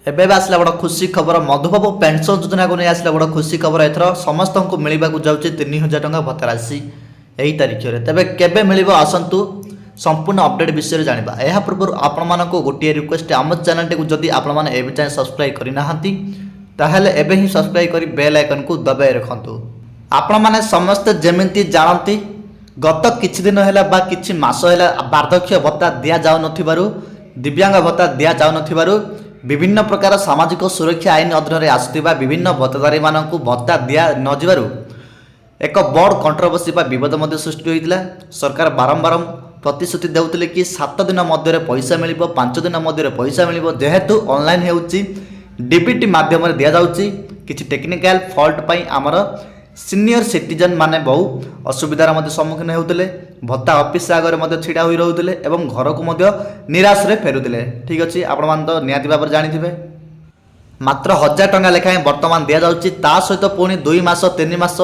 ଏବେ ଆସିଲା ବଡ଼ ଖୁସି ଖବର ମଧୁବାବୁ ପେନ୍ସନ୍ ଯୋଜନାକୁ ନେଇ ଆସିଲା ବଡ଼ ଖୁସି ଖବର। ଏଥର ସମସ୍ତଙ୍କୁ ମିଳିବାକୁ ଯାଉଛି 3000 ଟଙ୍କା ଭତ୍ତା ରାଶି ଏହି ତାରିଖରେ। ତେବେ କେବେ ମିଳିବ ଆସନ୍ତୁ ସମ୍ପୂର୍ଣ୍ଣ ଅପଡେଟ୍ ବିଷୟରେ ଜାଣିବା। ଏହା ପୂର୍ବରୁ ଆପଣମାନଙ୍କୁ ଗୋଟିଏ ରିକ୍ୱେଷ୍ଟ, ଆମ ଚ୍ୟାନେଲଟିକୁ ଯଦି ଆପଣମାନେ ଏବେ ଯାଏଁ ସବସ୍କ୍ରାଇବ୍ କରିନାହାନ୍ତି ତାହେଲେ ଏବେ ହିଁ ସବସ୍କ୍ରାଇବ୍ କରି ବେଲ୍ ଆଇକନ୍କୁ ଦବାଇ ରଖନ୍ତୁ। ଆପଣମାନେ ସମସ୍ତେ ଯେମିତି ଜାଣନ୍ତି ଗତ କିଛି ଦିନ ହେଲା ବା କିଛି ମାସ ହେଲା ବାର୍ଦ୍ଧକ୍ୟ ଭତ୍ତା ଦିଆଯାଉନଥିବାରୁ, ଦିବ୍ୟାଙ୍ଗ ଭତ୍ତା ଦିଆଯାଉନଥିବାରୁ ବିଭିନ୍ନ ପ୍ରକାର ସାମାଜିକ ସୁରକ୍ଷା ଆଇନ ଅଧୀନରେ ଆସୁଥିବା ବିଭିନ୍ନ ଭତ୍ତାଧାରୀମାନଙ୍କୁ ଭତ୍ତା ଦିଆ ନଯିବାରୁ ଏକ ବଡ଼ କଣ୍ଟ୍ରୋଭର୍ସି ବା ବିବାଦ ମଧ୍ୟ ସୃଷ୍ଟି ହୋଇଥିଲା। ସରକାର ବାରମ୍ବାର ପ୍ରତିଶ୍ରୁତି ଦେଉଥିଲେ କି 7 ଦିନ ମଧ୍ୟରେ ପଇସା ମିଳିବ, 5 ଦିନ ମଧ୍ୟରେ ପଇସା ମିଳିବ। ଯେହେତୁ ଅନଲାଇନ୍ ହେଉଛି, ଡିବିଟି ମାଧ୍ୟମରେ ଦିଆଯାଉଛି, କିଛି ଟେକ୍ନିକାଲ ଫଲ୍ଟ ପାଇଁ ଆମର ସିନିୟର ସିଟିଜେନ୍ ମାନେ ବହୁ ଅସୁବିଧାର ମଧ୍ୟ ସମ୍ମୁଖୀନ ହେଉଥିଲେ। ଭତ୍ତା ଅଫିସ୍ ଆଗରେ ମଧ୍ୟ ଛିଡ଼ା ହୋଇ ରହୁଥିଲେ ଏବଂ ଘରକୁ ମଧ୍ୟ ନିରାଶରେ ଫେରୁଥିଲେ। ଠିକ୍ ଅଛି, ଆପଣମାନେ ତ ନିହାତି ଭାବରେ ଜାଣିଥିବେ। ମାତ୍ର 1000 ଟଙ୍କା ଲେଖାଏଁ ବର୍ତ୍ତମାନ ଦିଆଯାଉଛି। ତା ସହିତ ପୁଣି 2 ମାସ, 3 ମାସ,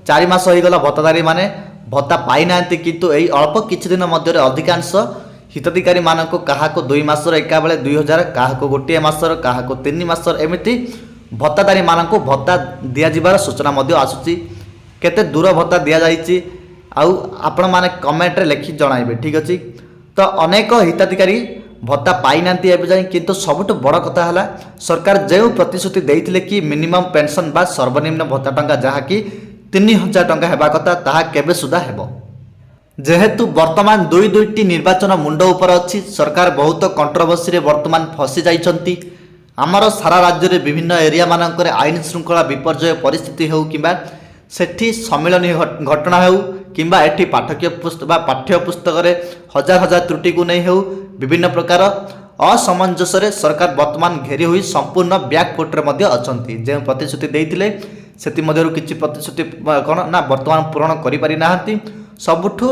4 ମାସ ହୋଇଗଲା ଭତ୍ତାଧାରୀମାନେ ଭତ୍ତା ପାଇନାହାନ୍ତି। କିନ୍ତୁ ଏହି ଅଳ୍ପ କିଛି ଦିନ ମଧ୍ୟରେ ଅଧିକାଂଶ ହିତାଧିକାରୀମାନଙ୍କୁ କାହାକୁ 2 ମାସର ଏକାବେଳେ 2000, କାହାକୁ ଗୋଟିଏ ମାସର, କାହାକୁ 3 ମାସର, ଏମିତି ଭତ୍ତାଧାରୀମାନଙ୍କୁ ଭତ୍ତା ଦିଆଯିବାର ସୂଚନା ମଧ୍ୟ ଆସୁଛି। କେତେ ଦୂର ଭତ୍ତା ଦିଆଯାଇଛି ଆଉ ଆପଣମାନେ କମେଣ୍ଟରେ ଲେଖି ଜଣାଇବେ। ଠିକ୍ ଅଛି, ତ ଅନେକ ହିତାଧିକାରୀ ଭତ୍ତା ପାଇନାହାନ୍ତି ଏବେ ଯାଏଁ। କିନ୍ତୁ ସବୁଠୁ ବଡ଼ କଥା ହେଲା ସରକାର ଯେଉଁ ପ୍ରତିଶ୍ରୁତି ଦେଇଥିଲେ କି ମିନିମମ୍ ପେନ୍ସନ୍ ବା ସର୍ବନିମ୍ନ ଭତ୍ତା ଟଙ୍କା ଯାହାକି 3000 ଟଙ୍କା ହେବା କଥା, ତାହା କେବେ ସୁଦ୍ଧା ହେବ। ଯେହେତୁ ବର୍ତ୍ତମାନ ଦୁଇଟି ନିର୍ବାଚନ ମୁଣ୍ଡ ଉପରେ ଅଛି, ସରକାର ବହୁତ କଣ୍ଟ୍ରୋଭର୍ସିରେ ବର୍ତ୍ତମାନ ଫସି ଯାଇଛନ୍ତି। ଆମର ସାରା ରାଜ୍ୟରେ ବିଭିନ୍ନ ଏରିଆ ମାନଙ୍କରେ ଆଇନ ଶୃଙ୍ଖଳା ବିପର୍ଯ୍ୟୟ ପରିସ୍ଥିତି ହେଉ କିମ୍ବା ସେଠି ସମ୍ମିଳନୀ ଘଟଣା ହେଉ କିମ୍ବା ଏଠି ପାଠ୍ୟ ପୁସ୍ତକରେ ହଜାର ତ୍ରୁଟିକୁ ନେଇ ହେଉ, ବିଭିନ୍ନ ପ୍ରକାର ଅସମଞ୍ଜସ୍ୟରେ ସରକାର ବର୍ତ୍ତମାନ ଘେରି ହୋଇ ସମ୍ପୂର୍ଣ୍ଣ ବ୍ୟାକଫୁଟ୍ରେ ମଧ୍ୟ ଅଛନ୍ତି। ଯେଉଁ ପ୍ରତିଶ୍ରୁତି ଦେଇଥିଲେ ସେଥିମଧ୍ୟରୁ କିଛି ପ୍ରତିଶ୍ରୁତି କ'ଣ ନା ବର୍ତ୍ତମାନ ପୂରଣ କରିପାରି ନାହାନ୍ତି। ସବୁଠୁ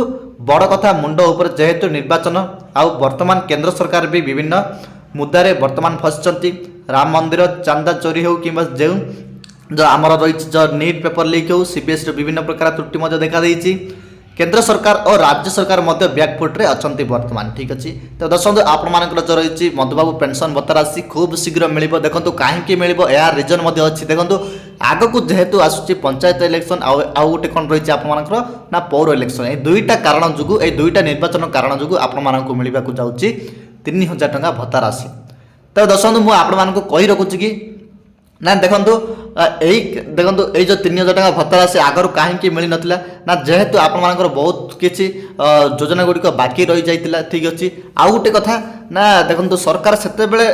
ବଡ଼ କଥା ମୁଣ୍ଡ ଉପରେ ଯେହେତୁ ନିର୍ବାଚନ ଆଉ ବର୍ତ୍ତମାନ କେନ୍ଦ୍ର ସରକାର ବି ବିଭିନ୍ନ ମୁଦ୍ଦାରେ ବର୍ତ୍ତମାନ ଫସିଛନ୍ତି। ରାମ ମନ୍ଦିର ଚାନ୍ଦା ଚୋରି ହେଉ କିମ୍ବା ଯେଉଁ ଆମର ରହିଛି ନିଟ୍ ପେପର ଲିକ୍ ହେଉ, CBSEର ବିଭିନ୍ନ ପ୍ରକାର ତ୍ରୁଟି ମଧ୍ୟ ଦେଖାଦେଇଛି। କେନ୍ଦ୍ର ସରକାର ଓ ରାଜ୍ୟ ସରକାର ମଧ୍ୟ ବ୍ୟାକଫୁଟ୍ରେ ଅଛନ୍ତି ବର୍ତ୍ତମାନ। ଠିକ୍ ଅଛି, ତ ଦର୍ଶନ୍ତୁ ଆପଣମାନଙ୍କର ଯେଉଁ ରହିଛି ମଧୁବାବୁ ପେନ୍ସନ୍ ଭତ୍ତା ରାଶି ଖୁବ୍ ଶୀଘ୍ର ମିଳିବ। ଦେଖନ୍ତୁ କାହିଁକି ମିଳିବ, ଏହା ରିଜନ୍ ମଧ୍ୟ ଅଛି। ଦେଖନ୍ତୁ ଆଗକୁ ଯେହେତୁ ଆସୁଛି ପଞ୍ଚାୟତ ଇଲେକ୍ସନ୍ ଆଉ ଗୋଟେ କ'ଣ ରହିଛି ଆପଣମାନଙ୍କର ନା ପୌର ଇଲେକ୍ସନ୍। ଏହି ଦୁଇଟା କାରଣ ଯୋଗୁଁ, ଏହି ଦୁଇଟା ନିର୍ବାଚନ କାରଣ ଯୋଗୁଁ ଆପଣମାନଙ୍କୁ ମିଳିବାକୁ ଯାଉଛି 3000 ଟଙ୍କା ଭତ୍ତା ରାଶି। ତ ଦର୍ଶନ୍ତୁ ମୁଁ ଆପଣମାନଙ୍କୁ କହି ରଖୁଛି କି ନା ଦେଖନ୍ତୁ ଏଇ ଯେଉଁ 3000 ଟଙ୍କା ଭତ୍ତା ରାଶି ଆଗରୁ କାହିଁକି ମିଳିନଥିଲା ନା ଯେହେତୁ ଆପଣମାନଙ୍କର ବହୁତ କିଛି ଯୋଜନା ଗୁଡ଼ିକ ବାକି ରହିଯାଇଥିଲା। ଠିକ୍ ଅଛି, ଆଉ ଗୋଟେ କଥା ନା ଦେଖନ୍ତୁ ସରକାର ସେତେବେଳେ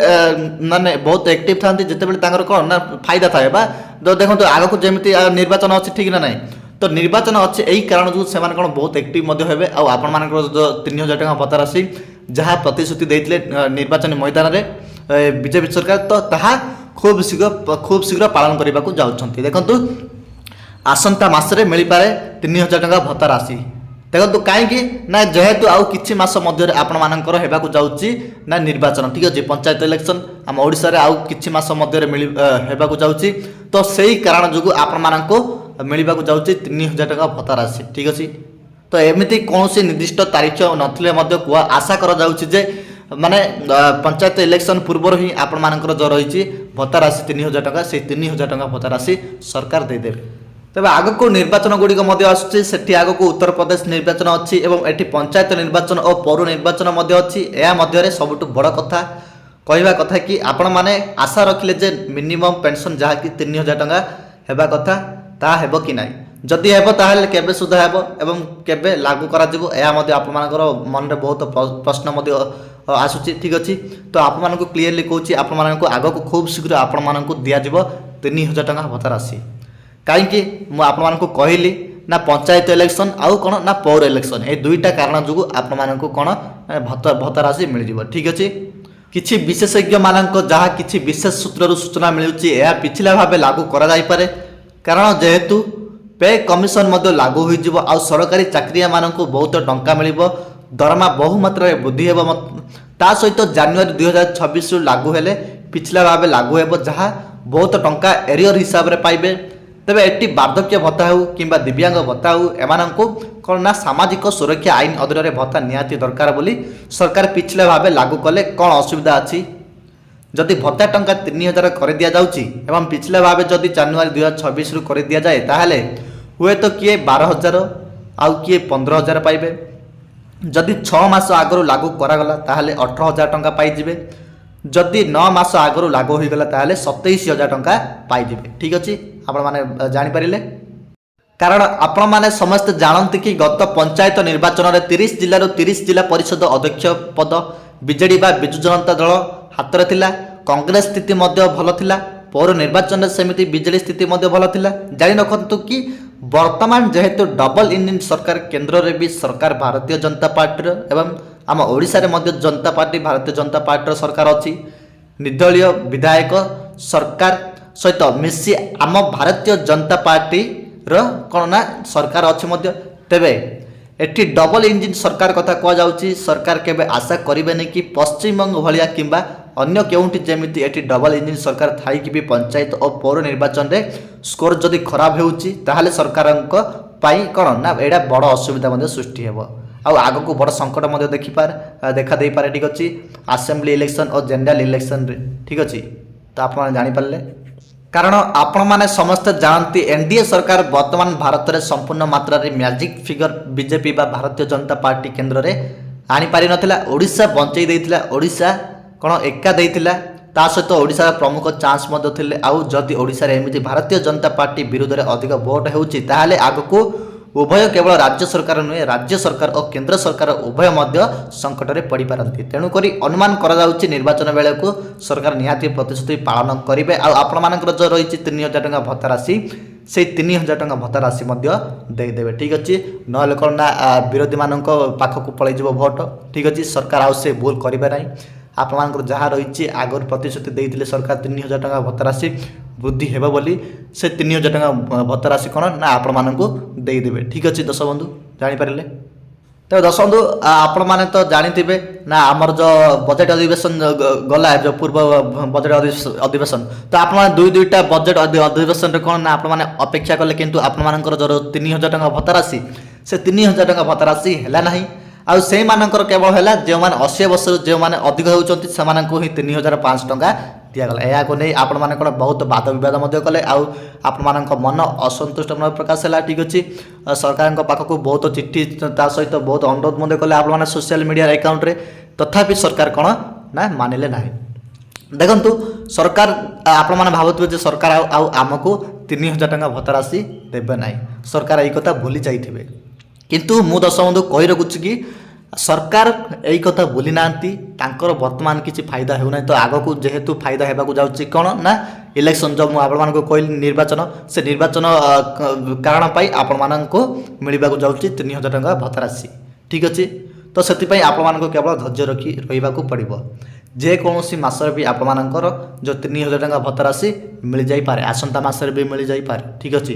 ମାନେ ବହୁତ ଆକ୍ଟିଭ୍ ଥାନ୍ତି ଯେତେବେଳେ ତାଙ୍କର କ'ଣ ନା ଫାଇଦା ଥାଏ ବା ଦେଖନ୍ତୁ ଆଗକୁ ଯେମିତି ନିର୍ବାଚନ ଅଛି, ଠିକ୍ ନା ନାହିଁ। ତ ନିର୍ବାଚନ ଅଛି, ଏହି କାରଣ ଯୋଗୁଁ ସେମାନେ କ'ଣ ବହୁତ ଆକ୍ଟିଭ୍ ମଧ୍ୟ ହେବେ। ଆଉ ଆପଣମାନଙ୍କର ଯେଉଁ 3000 ଟଙ୍କା ଭତ୍ତା ରାଶି ଯାହା ପ୍ରତିଶ୍ରୁତି ଦେଇଥିଲେ ନିର୍ବାଚନୀ ମଇଦାନରେ ବିଜେପି ସରକାର, ତ ତାହା ଖୁବ୍ ଶୀଘ୍ର ପାଳନ କରିବାକୁ ଯାଉଛନ୍ତି। ଦେଖନ୍ତୁ ଆସନ୍ତା ମାସରେ ମିଳିପାରେ 3000 ଟଙ୍କା ଭତ୍ତା ରାଶି। ଦେଖନ୍ତୁ କାହିଁକି ନା ଯେହେତୁ ଆଉ କିଛି ମାସ ମଧ୍ୟରେ ଆପଣମାନଙ୍କର ହେବାକୁ ଯାଉଛି ନା ନିର୍ବାଚନ। ଠିକ୍ ଅଛି, ପଞ୍ଚାୟତ ଇଲେକ୍ସନ୍ ଆମ ଓଡ଼ିଶାରେ ଆଉ କିଛି ମାସ ମଧ୍ୟରେ ହେବାକୁ ଯାଉଛି। ତ ସେଇ କାରଣ ଯୋଗୁଁ ଆପଣମାନଙ୍କୁ ମିଳିବାକୁ ଯାଉଛି 3000 ଟଙ୍କା ଭତ୍ତା ରାଶି। ଠିକ୍ ଅଛି, ତ ଏମିତି କୌଣସି ନିର୍ଦ୍ଦିଷ୍ଟ ତାରିଖ ନଥିଲେ ମଧ୍ୟ ଆଶା କରାଯାଉଛି ଯେ ମାନେ ପଞ୍ଚାୟତ ଇଲେକ୍ସନ୍ ପୂର୍ବରୁ ହିଁ ଆପଣମାନଙ୍କର ଯେଉଁ ରହିଛି ଭତ୍ତା ରାଶି 3000 ଟଙ୍କା, ସେଇ 3000 ଟଙ୍କା ଭତ୍ତା ରାଶି ସରକାର ଦେଇଦେବେ। ତେବେ ଆଗକୁ ନିର୍ବାଚନ ଗୁଡ଼ିକ ମଧ୍ୟ ଆସୁଛି, ସେଠି ଆଗକୁ ଉତ୍ତରପ୍ରଦେଶ ନିର୍ବାଚନ ଅଛି ଏବଂ ଏଠି ପଞ୍ଚାୟତ ନିର୍ବାଚନ ଓ ପୌର ନିର୍ବାଚନ ମଧ୍ୟ ଅଛି। ଏହା ମଧ୍ୟରେ ସବୁଠୁ ବଡ଼ କଥା କହିବା କଥା କି ଆପଣମାନେ ଆଶା ରଖିଲେ ଯେ ମିନିମମ୍ ପେନ୍ସନ୍ ଯାହାକି 3000 ଟଙ୍କା ହେବା କଥା, ତାହା ହେବ କି ନାହିଁ। ଯଦି ହେବ ତାହେଲେ କେବେ ସୁଦ୍ଧା ହେବ ଏବଂ କେବେ ଲାଗୁ କରାଯିବ, ଏହା ମଧ୍ୟ ଆପଣମାନଙ୍କର ମନରେ ବହୁତ ପ୍ରଶ୍ନ ମଧ୍ୟ ଆସୁଛି। ଠିକ୍ ଅଛି, ତ ଆପଣମାନଙ୍କୁ କ୍ଲିୟରଲି କହୁଛି ଆପଣମାନଙ୍କୁ ଆଗକୁ ଖୁବ୍ ଶୀଘ୍ର ଆପଣମାନଙ୍କୁ ଦିଆଯିବ 3000 ଟଙ୍କା ଭତ୍ତା ରାଶି। କାହିଁକି ମୁଁ ଆପଣମାନଙ୍କୁ କହିଲି ନା ପଞ୍ଚାୟତ ଇଲେକ୍ସନ୍ ଆଉ କ'ଣ ନା ପୌର ଇଲେକ୍ସନ୍, ଏହି ଦୁଇଟା କାରଣ ଯୋଗୁଁ ଆପଣମାନଙ୍କୁ କ'ଣ ଭତ୍ତା ରାଶି ମିଳିଯିବ। ଠିକ୍ ଅଛି, କିଛି ବିଶେଷଜ୍ଞମାନଙ୍କ ଯାହା କିଛି ବିଶେଷ ସୂତ୍ରରୁ ସୂଚନା ମିଳୁଛି ଏହା ପିଛିଲା ଭାବେ ଲାଗୁ କରାଯାଇପାରେ। କାରଣ ଯେହେତୁ ପେ କମିଶନ ମଧ୍ୟ ଲାଗୁ ହୋଇଯିବ ଆଉ ସରକାରୀ ଚାକିରିଆମାନଙ୍କୁ ବହୁତ ଟଙ୍କା ମିଳିବ, ଦରମା ବହୁ ମାତ୍ରାରେ ବୃଦ୍ଧି ହେବ। ତା ସହିତ ଜାନୁଆରୀ 2026ରୁ ଲାଗୁ ହେଲେ ପିଛିଲା ଭାବେ ଲାଗୁ ହେବ, ଯାହା ବହୁତ ଟଙ୍କା ଏରିୟର ହିସାବରେ ପାଇବେ। ତେବେ ଏଠି ବାର୍ଦ୍ଧକ୍ୟ ଭତ୍ତା ହେଉ କିମ୍ବା ଦିବ୍ୟାଙ୍ଗ ଭତ୍ତା ହେଉ, ଏମାନଙ୍କୁ କ'ଣ ନା ସାମାଜିକ ସୁରକ୍ଷା ଆଇନ ଅଧୀନରେ ଭତ୍ତା ନିହାତି ଦରକାର ବୋଲି ସରକାର ପିଛିଲା ଭାବେ ଲାଗୁ କଲେ କ'ଣ ଅସୁବିଧା ଅଛି। जदि भत्ता टंका 3000 कर दि जाउची एवं पिछले भाव जदि जानुआरी 2026 रु कर दि जाए ताहले हुए तो किए 12,000 आउ किए 15,000 पाइबे। जदि 6 मास आगु लागू करागला ताहले 18,000 टंका पाइजिबे। जदि 9 मास आगु लागू होईगला ताहले 27,000 टंका पाइजिबे। ठीक अछि, आपण माने जानि परिले। कारण आपण माने समस्त जानती कि गत पंचायत निर्वाचन में 30 जिल्लार 30 जिला परिषद अध्यक्ष पद बीजेडी बा बिजु जनता दल हाथ में थिला। कांग्रेस स्थिति मध्य भल थिला। पौर निर्वाचन में सेमिति बीजेडी स्थिति मध्य भल थिला। जानि रखंतु कि वर्तमान जेहेतु डबल इंजिन सरकार केंद्र रे भी सरकार भारतीय जनता पार्टी एवं आम ओडिशा रे मध्य जनता पार्टी भारतीय जनता पार्टी सरकार अछि। निर्दलीय विधायक सरकार सहित मिसी आम भारतीय जनता पार्टी कौन ना सरकार अच्छी मध्य। तेबे एटी डबल इंजिन सरकार कथा कह जाउची। सरकार केबे आशा करिबेनी कि पश्चिमबंग भलिया किंबा अन्य केउंटी जेमिति एटी डबल इंजिन सरकार थाई कि भी पंचायत और पौर निर्वाचन रे स्कोर जदि खराब हेउची ताहाले सरकारक पाई कौन ना एडा बड़ असुविधा मध्य सृष्टि हेबो। आउ आगको बड़ संकट मध्य देखा दे पारे। ठीक अछि, असेंबली इलेक्शन और जनरल इलेक्शन रे। ठीक अछि, तो आपण जानि पारले। कारण आपण माने समस्त जानती एनडीए सरकार वर्तमान भारत में संपूर्ण मात्रा रे मैजिक फिगर बीजेपी बा भारतीय जनता पार्टी केंद्र रे आनी पारि नथिला। ओडिशा बंचई देइथिला। ओडिशा कोन एका देइथिला। ता सहित ओडिशा प्रमुख चांस मध्य थिले। आउ जदि ओडिशा रे एमिति भारतीय जनता पार्टी विरोध रे अधिक वोट हेउची ताहाले आगको उभय केवल राज्य सरकार नुहे राज्य सरकार और केंद्र सरकार उभय मध्य संकट में पड़ पारती। तेणुक अनुमान कर निर्वाचन बेले को सरकार निहाती प्रतिश्रुति पालन करेंगे। आपण मानकर जो रही 3,000 टंका भत्ता राशि से 3,000 टंका भत्ता राशि देदेवे। ठीक अच्छे, ना कौन विरोधी मान पाखक पलैज भोट। ठीक अच्छे, सरकार आउ से भूल करेंगे ना। आपंकर जहाँ रही आगर प्रतिश्रुति देते सरकार 3,000 टंका भत्ता राशि वृद्धि हेब बोली से 3,000 टंका भत्ता राशि कौन ना आपण मानक देदेवे। ठीक अच्छे दर्शक बंधु, जानीपारे। तो दर्शक बंधु आपण मैंने तो जानी ना आमर जो बजेट अधिवेशन गला जो पूर्व बजेट अधिवेशन तो आप दुईटा बजेट अधिवेशन कौन ना आप अपेक्षा कले किंतु आपंकर जो 3,000 टंका भत्ता राशि से 3,000 टंका भत्ता राशि है ना। आउ से मानकर केवल है जो मैंने 80 वर्ष जो मैंने अधिक होती से ही 3,500 टंका दिगला। या नहीं आपण मैंने कौन बहुत वाद बद कले आपण मन असंतुष्ट मन प्रकाश है। ठीक अच्छे, सरकार पाखक बहुत चिट्ठी ता सहित बहुत अनुरोध कले आप सोशल मीडिया अकाउंट रे तथापि सरकार कौन ना मानिले ना। देखु सरकार आपण मैंने भावुवे सरकार आमको 3,000 टंका भत्ता राशि देवे ना। सरकार यही कथा भूली जाइए किंतु मु दर्शक बंधु कही रखुची कि सरकार यही कथा भूली ना। वर्तमान किसी फायदा होना तो आग को जेहेतु फायदा होगा जाऊँगी कौन ना इलेक्शन जो मुझे कहली निर्वाचन से निर्वाचन कारण पाई आपण मानक मिलवा जाऊँगी 3,000 टंका भत्ता राशि। ठीक अच्छे, तो से आपण केवल धैर्य रखी रहा पड़ो। जेकोसी मसरे भी आपणकर जो 3,000 टंका भत्ता राशि मिल जापे, आसंता मसरे भी मिल जापे। ठीक अच्छे।